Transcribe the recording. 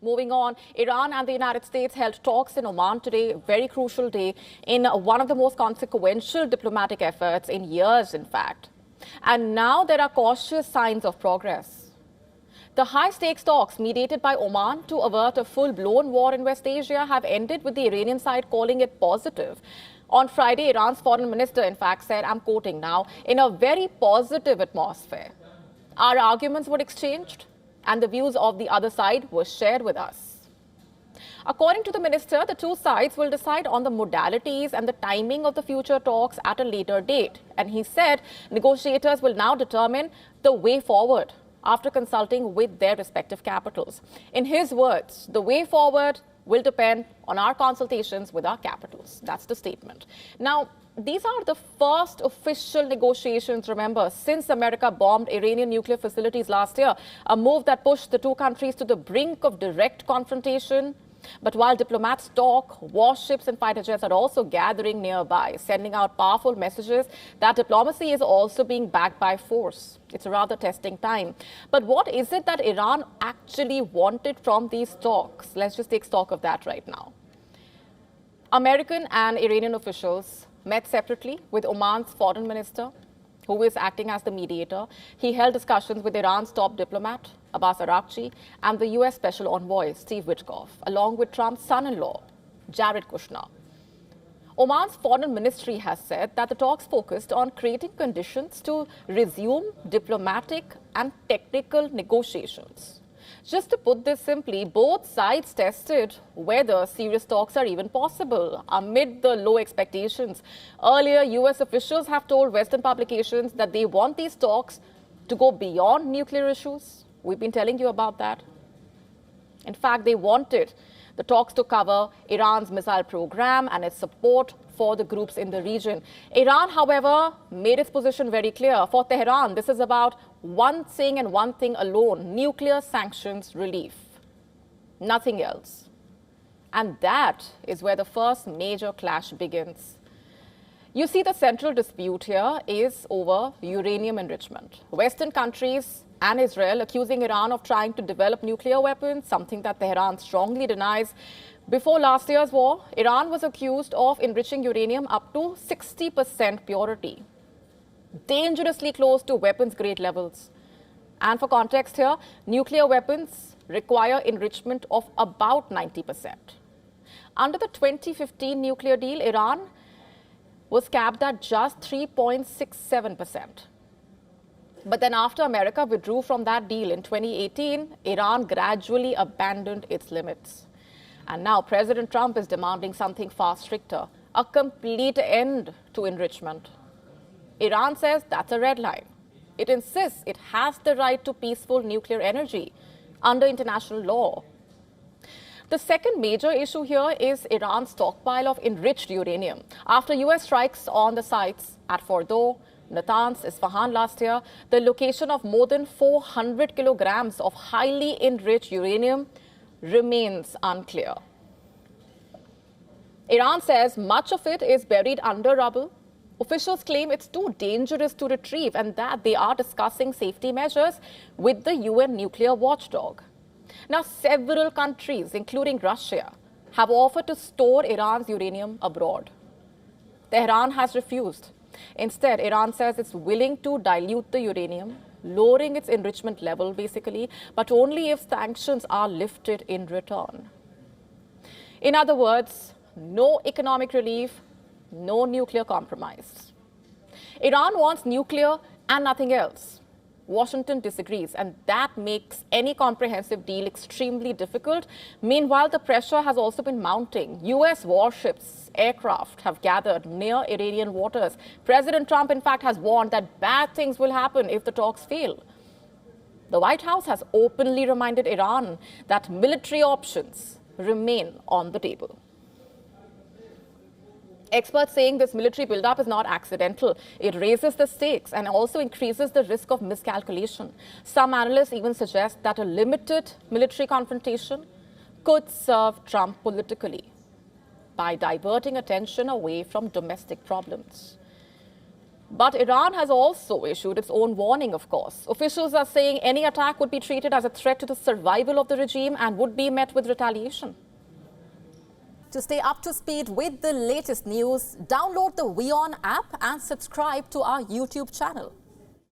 Moving on, Iran and the United States held talks in Oman today, a very crucial day, in one of the most consequential diplomatic efforts in years, in fact. And now there are cautious signs of progress. The high-stakes talks mediated by Oman to avert a full-blown war in West Asia have ended with the Iranian side calling it positive. On Friday, Iran's foreign minister, in fact, said, I'm quoting now, in a very positive atmosphere. Our arguments were exchanged and the views of the other side were shared with us. According to the minister, the two sides will decide on the modalities and the timing of the future talks at a later date. And he said negotiators will now determine the way forward after consulting with their respective capitals. In his words, the way forward will depend on our consultations with our capitals. That's the statement. Now, these are the first official negotiations, remember, since America bombed Iranian nuclear facilities last year, a move that pushed the two countries to the brink of direct confrontation. But while diplomats talk, warships and fighter jets are also gathering nearby, sending out powerful messages that diplomacy is also being backed by force. It's a rather testing time. But what is it that Iran actually wanted from these talks? Let's just take stock of that right now. American and Iranian officials met separately with Oman's foreign minister, who is acting as the mediator. He held discussions with Iran's top diplomat, Abbas Araghchi, and the U.S. Special Envoy, Steve Witkoff, along with Trump's son-in-law, Jared Kushner. Oman's foreign ministry has said that the talks focused on creating conditions to resume diplomatic and technical negotiations. Just to put this simply, both sides tested whether serious talks are even possible amid the low expectations. Earlier, U.S. officials have told Western publications that they want these talks to go beyond nuclear issues. We've been telling you about that. In fact, they wanted the talks to cover Iran's missile program and its support for the groups in the region. Iran, however, made its position very clear. For Tehran, this is about one thing and one thing alone: nuclear sanctions relief. Nothing else. And that is where the first major clash begins. You see, the central dispute here is over uranium enrichment. Western countries and Israel accusing Iran of trying to develop nuclear weapons, something that Tehran strongly denies. Before last year's war, Iran was accused of enriching uranium up to 60% purity, dangerously close to weapons-grade levels. And for context here, nuclear weapons require enrichment of about 90%. Under the 2015 nuclear deal, Iran was capped at just 3.67%. But then after America withdrew from that deal in 2018, Iran gradually abandoned its limits. And now President Trump is demanding something far stricter, a complete end to enrichment. Iran says that's a red line. It insists it has the right to peaceful nuclear energy under international law. The second major issue here is Iran's stockpile of enriched uranium. After U.S. strikes on the sites at Fordow, Natanz, Isfahan last year, the location of more than 400 kilograms of highly enriched uranium remains unclear. Iran says much of it is buried under rubble. Officials claim it's too dangerous to retrieve and that they are discussing safety measures with the UN nuclear watchdog. Now, several countries, including Russia, have offered to store Iran's uranium abroad. Tehran has refused. Instead, Iran says it's willing to dilute the uranium, lowering its enrichment level, basically, but only if sanctions are lifted in return. In other words, no economic relief, no nuclear compromise. Iran wants nuclear and nothing else. Washington disagrees, and that makes any comprehensive deal extremely difficult. Meanwhile, the pressure has also been mounting. U.S. warships, aircraft have gathered near Iranian waters. President Trump, in fact, has warned that bad things will happen if the talks fail. The White House has openly reminded Iran that military options remain on the table. Experts saying this military buildup is not accidental. It raises the stakes and also increases the risk of miscalculation. Some analysts even suggest that a limited military confrontation could serve Trump politically by diverting attention away from domestic problems. But Iran has also issued its own warning, of course. Officials are saying any attack would be treated as a threat to the survival of the regime and would be met with retaliation. To stay up to speed with the latest news, download the WION app and subscribe to our YouTube channel.